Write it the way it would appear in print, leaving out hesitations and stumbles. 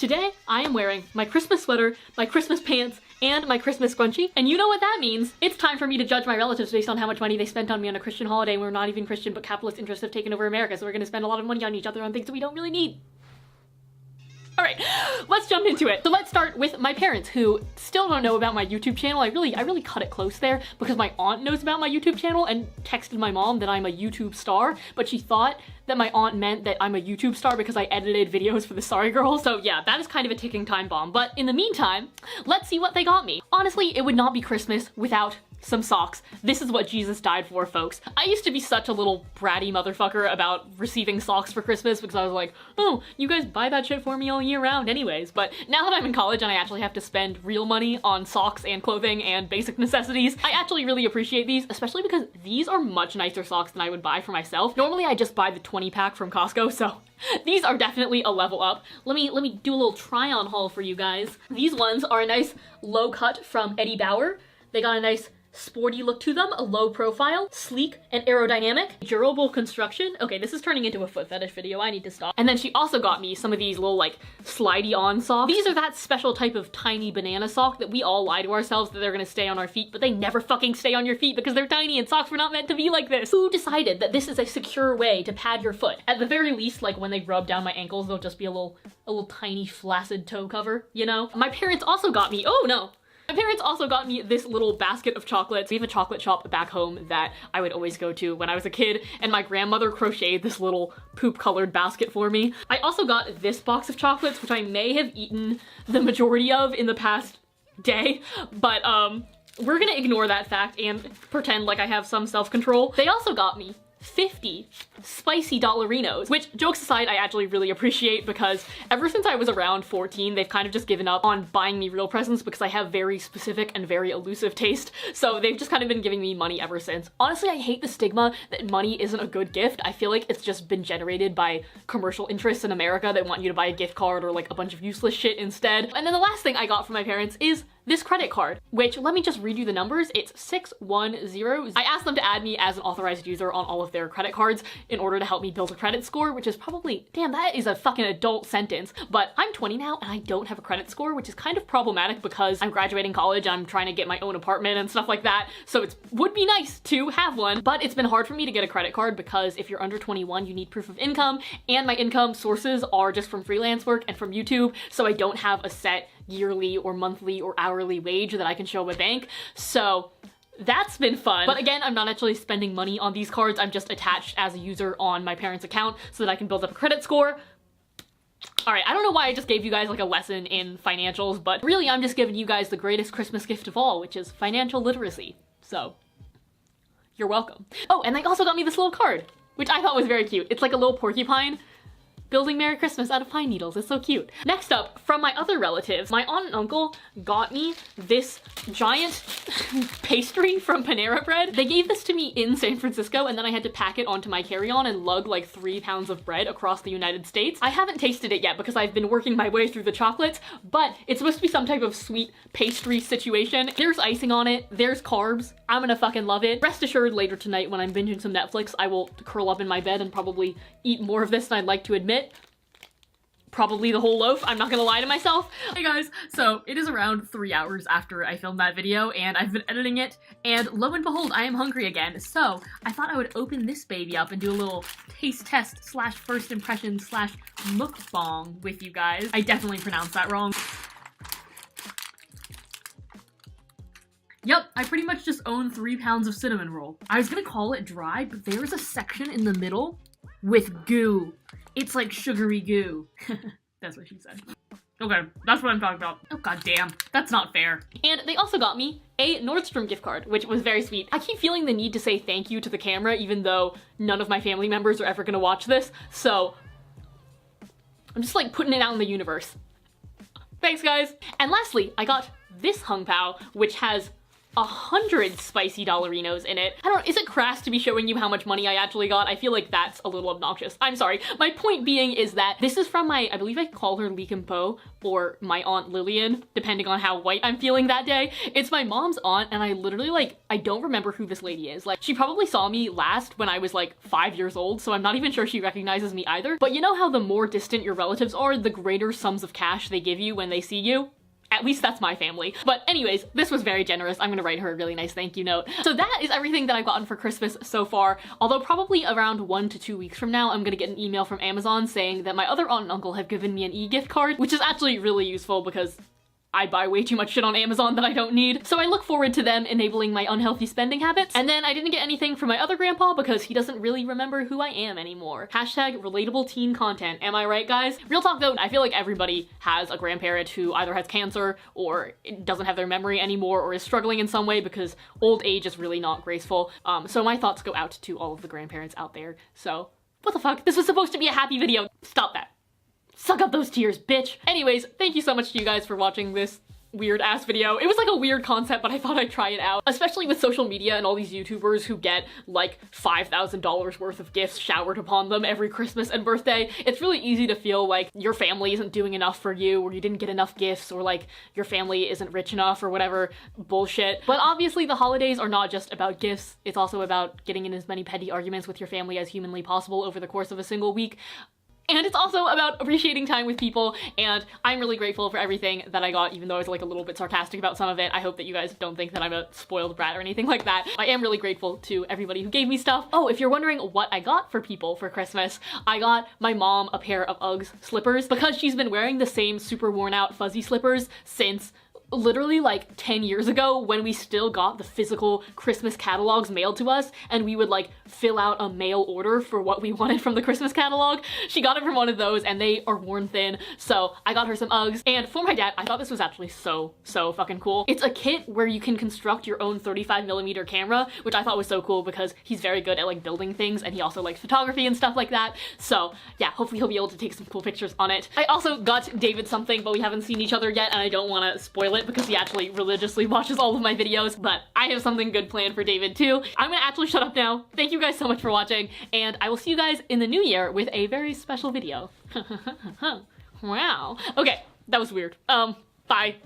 Today, I am wearing my Christmas sweater, my Christmas pants, and my Christmas scrunchie. And you know what that means. It's time for me to judge my relatives based on how much money they spent on me on a Christian holiday. We're not even Christian, but capitalist interests have taken over America, so we're gonna spend a lot of money on each other on things that we don't really need. Alright, let's jump into it. So let's start with my parents, who still don't know about my YouTube channel. I really cut it close there because my aunt knows about my YouTube channel and texted my mom that I'm a YouTube star, but she thought that my aunt meant that I'm a YouTube star because I edited videos for the Sorry Girls. So yeah, that is kind of a ticking time bomb. But in the meantime, let's see what they got me. Honestly, it would not be Christmas without some socks. This is what Jesus died for, folks. I used to be such a little bratty motherfucker about receiving socks for Christmas because I was like, oh, you guys buy that shit for me all year round anyways. But now that I'm in college and I actually have to spend real money on socks and clothing and basic necessities, I actually really appreciate these, especially because these are much nicer socks than I would buy for myself. Normally I just buy the 20 pack from Costco, so these are definitely a level up. Let me do a little try on haul for you guys. These ones are a nice low cut from Eddie Bauer. They got a nice sporty look to them, a low profile, sleek and aerodynamic, durable construction. Okay, this is turning into a foot fetish video, I need to stop. And then she also got me some of these little like slidey on socks. These are that special type of tiny banana sock that we all lie to ourselves that they're gonna stay on our feet, but they never fucking stay on your feet because they're tiny and socks were not meant to be like this. Who decided that this is a secure way to pad your foot? At the very least, like when they rub down my ankles, they'll just be a little tiny flaccid toe cover, you know? My parents also got me, oh no, my parents also got me this little basket of chocolates. We have a chocolate shop back home that I would always go to when I was a kid, and my grandmother crocheted this little poop-colored basket for me. I also got this box of chocolates, which I may have eaten the majority of in the past day, but we're gonna ignore that fact and pretend like I have some self-control. They also got me 50 spicy Dollarinos, which, jokes aside, I actually really appreciate because ever since I was around 14, they've kind of just given up on buying me real presents because I have very specific and very elusive taste, so they've just kind of been giving me money ever since. Honestly, I hate the stigma that money isn't a good gift. I feel like it's just been generated by commercial interests in America that want you to buy a gift card or like a bunch of useless shit instead. And then the last thing I got from my parents is this credit card, which, let me just read you the numbers. It's 610. I asked them to add me as an authorized user on all of their credit cards in order to help me build a credit score, which is probably, damn, that is a fucking adult sentence. But I'm 20 now and I don't have a credit score, which is kind of problematic because I'm graduating college, I'm trying to get my own apartment and stuff like that. So it would be nice to have one, but it's been hard for me to get a credit card because if you're under 21, you need proof of income, and my income sources are just from freelance work and from YouTube, so I don't have a set yearly or monthly or hourly wage that I can show my bank. So that's been fun. But again, I'm not actually spending money on these cards. I'm just attached as a user on my parents' account so that I can build up a credit score. All right, I don't know why I just gave you guys like a lesson in financials, but really I'm just giving you guys the greatest Christmas gift of all, which is financial literacy. So you're welcome. Oh, and they also got me this little card, which I thought was very cute. It's like a little porcupine building Merry Christmas out of pine needles. It's so cute. Next up, from my other relatives, my aunt and uncle got me this giant pastry from Panera Bread. They gave this to me in San Francisco, and then I had to pack it onto my carry-on and lug like 3 pounds of bread across the United States. I haven't tasted it yet because I've been working my way through the chocolates, but it's supposed to be some type of sweet pastry situation. There's icing on it, there's carbs. I'm gonna fucking love it. Rest assured, later tonight when I'm binging some Netflix, I will curl up in my bed and probably eat more of this than I'd like to admit. Probably the whole loaf, I'm not gonna lie to myself. Hey guys, so it is around 3 hours after I filmed that video and I've been editing it, and lo and behold, I am hungry again. So I thought I would open this baby up and do a little taste test slash first impression slash mukbang with you guys. I definitely pronounced that wrong. Yep, I pretty much just own 3 pounds of cinnamon roll. I was gonna call it dry, but there's a section in the middle with goo. It's like sugary goo. That's what she said. Okay, that's what I'm talking about. Oh god damn, that's not fair. And they also got me a Nordstrom gift card, which was very sweet. I keep feeling the need to say thank you to the camera, even though none of my family members are ever gonna watch this, so I'm just like putting it out in the universe. Thanks guys. And lastly, I got this Hung Pao, which has 100 spicy dollarinos in it. I don't know, is it crass to be showing you how much money I actually got? I feel like that's a little obnoxious. I'm sorry. My point being is that this is from my, I believe I call her Lee Kim Po, or my Aunt Lillian, depending on how white I'm feeling that day. It's my mom's aunt, and I literally, like, I don't remember who this lady is. Like, she probably saw me last when I was like 5 years old, so I'm not even sure she recognizes me either. But you know how the more distant your relatives are, the greater sums of cash they give you when they see you? At least that's my family. But anyways, this was very generous. I'm gonna write her a really nice thank you note. So that is everything that I've gotten for Christmas so far. Although probably around 1 to 2 weeks from now, I'm gonna get an email from Amazon saying that my other aunt and uncle have given me an e-gift card, which is actually really useful because I buy way too much shit on Amazon that I don't need. So I look forward to them enabling my unhealthy spending habits. And then I didn't get anything from my other grandpa because he doesn't really remember who I am anymore. Hashtag relatable teen content. Am I right, guys? Real talk though, I feel like everybody has a grandparent who either has cancer or doesn't have their memory anymore or is struggling in some way because old age is really not graceful. So my thoughts go out to all of the grandparents out there. So what the fuck? This was supposed to be a happy video. Stop that. Suck up those tears, bitch. Anyways, thank you so much to you guys for watching this weird ass video. It was like a weird concept, but I thought I'd try it out. Especially with social media and all these YouTubers who get like $5,000 worth of gifts showered upon them every Christmas and birthday. It's really easy to feel like your family isn't doing enough for you, or you didn't get enough gifts, or like your family isn't rich enough, or whatever bullshit. But obviously the holidays are not just about gifts. It's also about getting in as many petty arguments with your family as humanly possible over the course of a single week. And it's also about appreciating time with people, and I'm really grateful for everything that I got, even though I was like a little bit sarcastic about some of it. I hope that you guys don't think that I'm a spoiled brat or anything like that. I am really grateful to everybody who gave me stuff. Oh, if you're wondering what I got for people for Christmas, I got my mom a pair of Uggs slippers because she's been wearing the same super worn out fuzzy slippers since literally like 10 years ago when we still got the physical Christmas catalogs mailed to us and we would like fill out a mail order for what we wanted from the Christmas catalog. She got it from one of those and they are worn thin, so I got her some Uggs. And for my dad, I thought this was actually so fucking cool. It's a kit where you can construct your own 35mm camera, which I thought was so cool because he's very good at like building things and he also likes photography and stuff like that. So yeah, hopefully he'll be able to take some cool pictures on it. I also got David something, but we haven't seen each other yet and I don't want to spoil it because he actually religiously watches all of my videos, but I have something good planned for David too. I'm gonna actually shut up now. Thank you guys so much for watching, and I will see you guys in the new year with a very special video. Wow. Okay, that was weird. Bye.